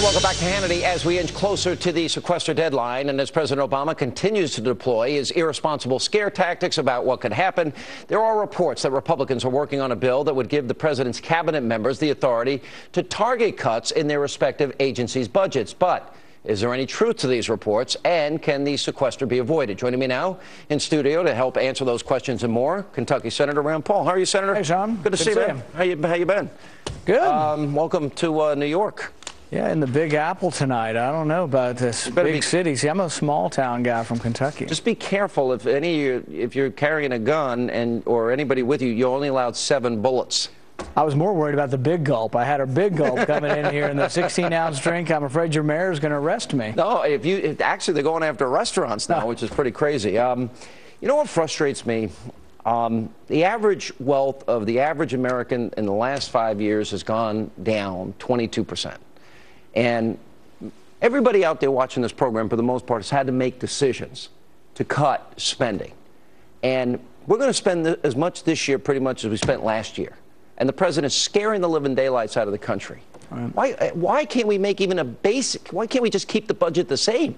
Welcome back to Hannity. As we inch closer to the sequester deadline and as President Obama continues to deploy his irresponsible scare tactics about what could happen, there are reports that Republicans are working on a bill that would give the president's cabinet members the authority to target cuts in their respective agencies' budgets. But is there any truth to these reports, and can the sequester be avoided? Joining me now in studio to help answer those questions and more, Kentucky Senator Rand Paul. How are you, Senator? Hey, Sean. Good to see you, man. How you been? Good. Welcome to New York. Yeah, in the Big Apple tonight. I don't know about this big city. See, I'm a small town guy from Kentucky. Just be careful if you're carrying a gun or anybody with you. You're only allowed 7 bullets. I was more worried about the big gulp. I had a big gulp coming in here in the 16-ounce drink. I'm afraid your mayor is going to arrest me. No, actually they're going after restaurants now, which is pretty crazy. You know what frustrates me? The average wealth of the average American in the last 5 years has gone down 22%. And everybody out there watching this program, for the most part, has had to make decisions to cut spending. And we're going to spend as much this year pretty much as we spent last year. And the president is scaring the living daylights out of the country. Right. Why can't we make even a basic, why can't we just keep the budget the same?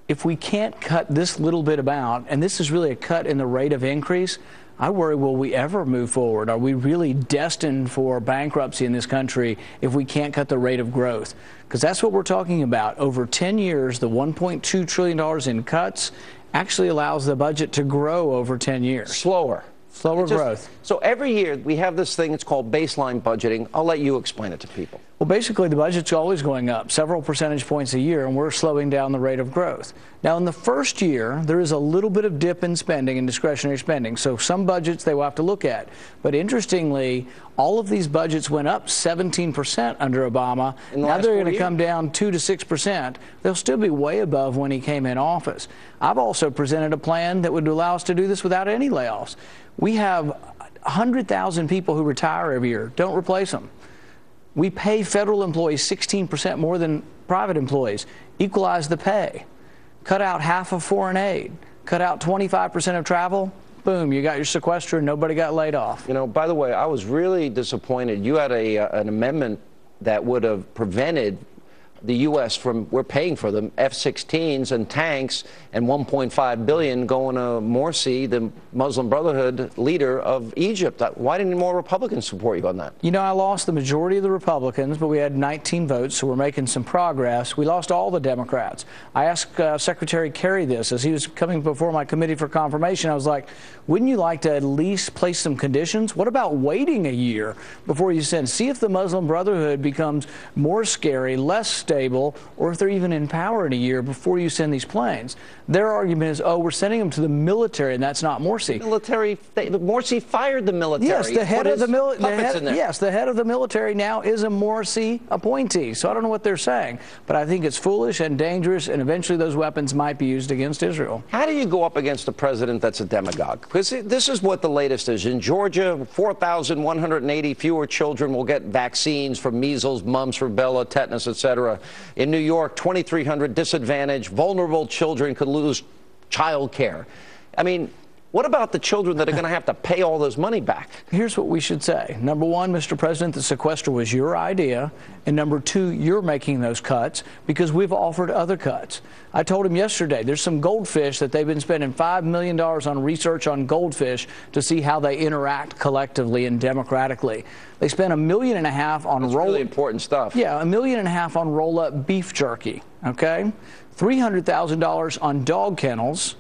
If we can't cut this little bit amount, and this is really a cut in the rate of increase, I worry, will we ever move forward? Are we really destined for bankruptcy in this country if we can't cut the rate of growth? Because that's what we're talking about. Over 10 years, the $1.2 trillion in cuts actually allows the budget to grow over 10 years. Slower growth. So every year we have this thing, it's called baseline budgeting. I'll let you explain it to people. Well, basically, the budget's always going up several percentage points a year, and we're slowing down the rate of growth. Now, in the first year, there is a little bit of dip in spending and discretionary spending. So some budgets they will have to look at. But interestingly, all of these budgets went up 17% under Obama. Now they're going to come down 2 to 6%. They'll still be way above when he came in office. I've also presented a plan that would allow us to do this without any layoffs. We have 100,000 people who retire every year. Don't replace them. We pay federal employees 16% more than private employees. Equalize the pay. Cut out half of foreign aid. Cut out 25% of travel. Boom, you got your sequester and nobody got laid off. You know, by the way, I was really disappointed. You had an amendment that would have prevented the U.S. from, we're paying for them, F-16s and tanks and $1.5 billion going to Morsi, the Muslim Brotherhood leader of Egypt. Why didn't more Republicans support you on that? You know, I lost the majority of the Republicans, but we had 19 votes, so we're making some progress. We lost all the Democrats. I asked Secretary Kerry this as he was coming before my committee for confirmation. I was like, wouldn't you like to at least place some conditions? What about waiting a year before you send? See if the Muslim Brotherhood becomes more scary, less stable, or if they're even in power in a year before you send these planes. Their argument is, oh, we're sending them to the military, and that's not Morsi. Morsi fired the military. Yes, the head of the military. Yes, the head of the military now is a Morsi appointee. So I don't know what they're saying, but I think it's foolish and dangerous, and eventually those weapons might be used against Israel. How do you go up against a president that's a demagogue? Because this is what the latest is. In Georgia, 4,180 fewer children will get vaccines for measles, mumps, rubella, tetanus, etc. In New York, 2,300 disadvantaged, vulnerable children could lose child care. I mean, what about the children that are going to have to pay all this money back? Here's what we should say. Number one, Mr. President, the sequester was your idea. And number two, you're making those cuts because we've offered other cuts. I told him yesterday there's some goldfish that they've been spending $5 million on research on goldfish to see how they interact collectively and democratically. They spent $1.5 million on really important stuff. Yeah, $1.5 million on roll-up beef jerky, okay? $300,000 on dog kennels.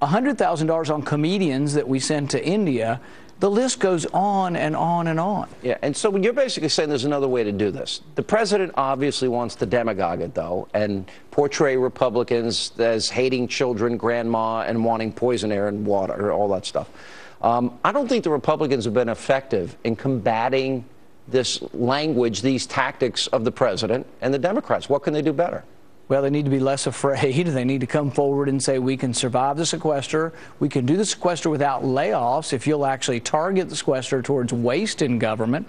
$100,000 on comedians that we send to India. The list goes on and on and on. Yeah, and so you're basically saying there's another way to do this. The president obviously wants to demagogue it, though, and portray Republicans as hating children, grandma, and wanting poison air and water, all that stuff. I don't think the Republicans have been effective in combating this language, these tactics of the president and the Democrats. What can they do better? Well, they need to be less afraid. They need to come forward and say, we can survive the sequester. We can do the sequester without layoffs if you'll actually target the sequester towards waste in government.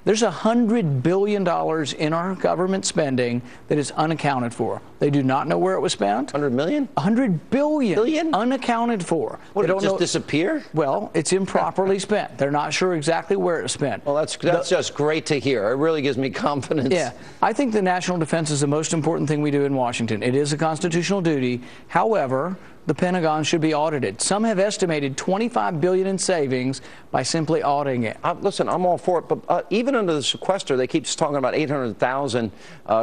There's $100 billion in our government spending that is unaccounted for. They do not know where it was spent. 100 million? 100 billion. Billion? Unaccounted for. What, they did don't it just know. Disappear? Well, it's improperly spent. They're not sure exactly where it was spent. Well, that's just great to hear. It really gives me confidence. Yeah. I think the national defense is the most important thing we do in Washington. It is a constitutional duty. However, the Pentagon should be audited. Some have estimated $25 billion in savings by simply auditing it. Listen, I'm all for it, but even under the sequester, they keep talking about 800,000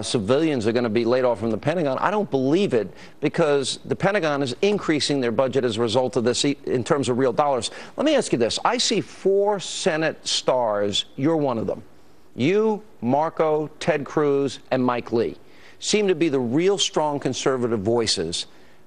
civilians are going to be laid off from the Pentagon. I don't believe it, because the Pentagon is increasing their budget as a result of this in terms of real dollars. Let me ask you this. I see 4 Senate stars. You're one of them. You, Marco, Ted Cruz, and Mike Lee seem to be the real strong conservative voices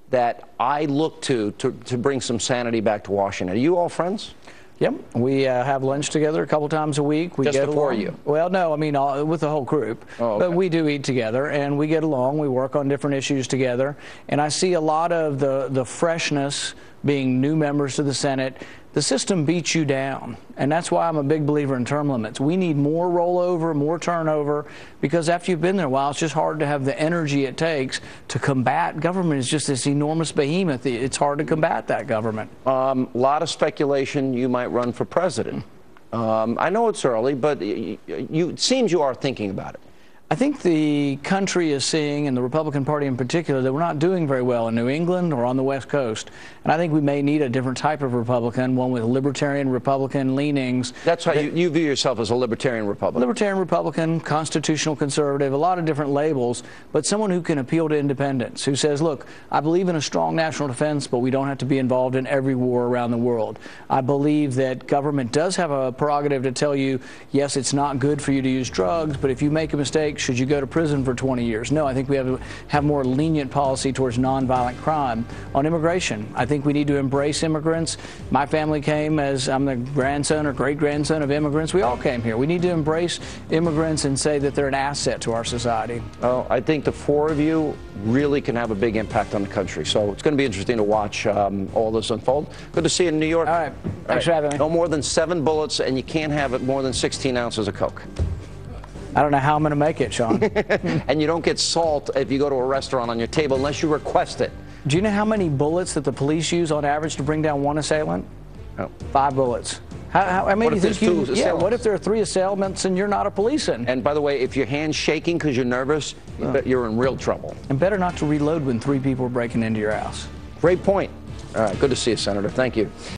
that I look to bring some sanity back to Washington. Are you all friends? Yep. We have lunch together a couple times a week. We Just get the 4 along. of you? Well, no, I mean with the whole group. Oh, okay. But we do eat together, and we get along. We work on different issues together. And I see a lot of the freshness being new members to the Senate. The system beats you down, and that's why I'm a big believer in term limits. We need more rollover, more turnover, because after you've been there a while, it's just hard to have the energy it takes to combat. Government is just this enormous behemoth. It's hard to combat that government. A lot of speculation you might run for president. I know it's early, but it seems you are thinking about it. I think the country is seeing, and the Republican Party in particular, that we're not doing very well in New England or on the West Coast. And I think we may need a different type of Republican, one with libertarian Republican leanings. That's how you view yourself, as a libertarian Republican. Libertarian Republican, constitutional conservative, a lot of different labels, but someone who can appeal to independents, who says, look, I believe in a strong national defense, but we don't have to be involved in every war around the world. I believe that government does have a prerogative to tell you, yes, it's not good for you to use drugs, but if you make a mistake, should you go to prison for 20 years? No, I think we have to have more lenient policy towards nonviolent crime. On immigration, I think we need to embrace immigrants. My family came as I'm the grandson or great-grandson of immigrants. We all came here. We need to embrace immigrants and say that they're an asset to our society. Well, I think the 4 of you really can have a big impact on the country. So it's going to be interesting to watch all this unfold. Good to see you in New York. All right. Thanks for having me. No more than 7 bullets, and you can't have it more than 16 ounces of Coke. I don't know how I'm going to make it, Sean. And you don't get salt if you go to a restaurant on your table unless you request it. Do you know how many bullets that the police use on average to bring down one assailant? Oh. 5 bullets. How many What if do you think there's 2 you? Yeah. assailants? What if there are 3 assailants and you're not a policeman? And by the way, if your hand's shaking because you're nervous, you're in real trouble. And better not to reload when 3 people are breaking into your house. Great point. All right. Good to see you, Senator. Thank you.